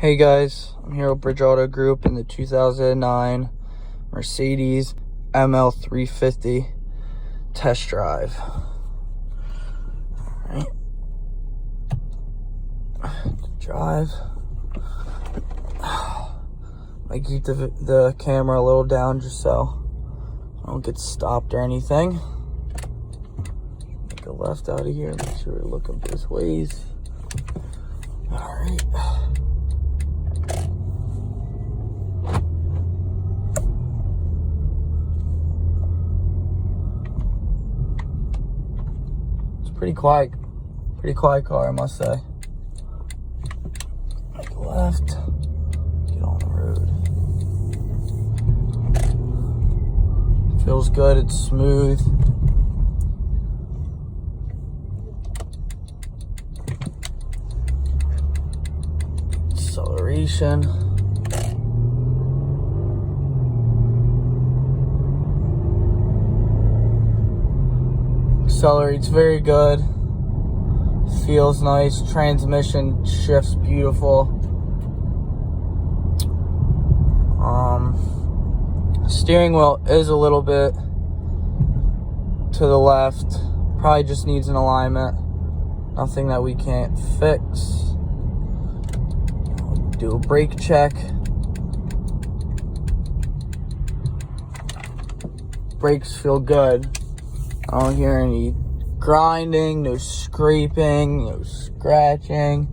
Hey guys, I'm here with Bridge Auto Group in the 2009 Mercedes ML350 test drive. Alright. Drive. I keep the camera a little down just so I don't get stopped or anything. Make a left out of here, make sure we're looking both ways. Alright. Pretty quiet car, I must say. Make a left, get on the road. Feels good, it's smooth. Acceleration. Accelerates very good, feels nice, transmission shifts beautiful. Steering wheel is a little bit to the left, probably just needs an alignment, nothing that we can't fix. Do a brake check. Brakes feel good. I don't hear any grinding, no scraping, no scratching,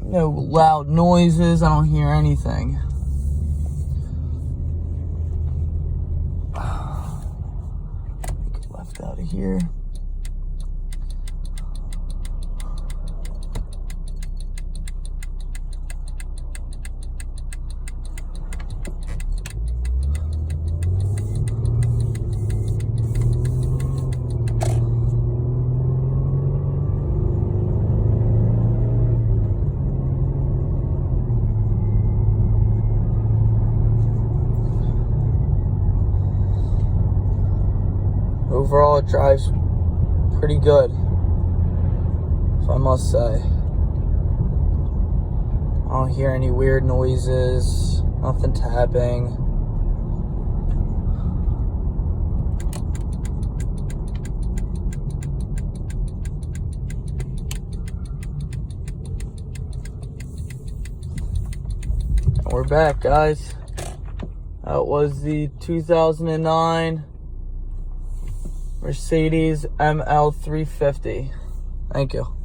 no loud noises. I don't hear anything. Get left out of here. Overall, it drives pretty good, if I must say. I don't hear any weird noises, nothing tapping. And we're back, guys. That was the 2009 Mercedes ML350. Thank you.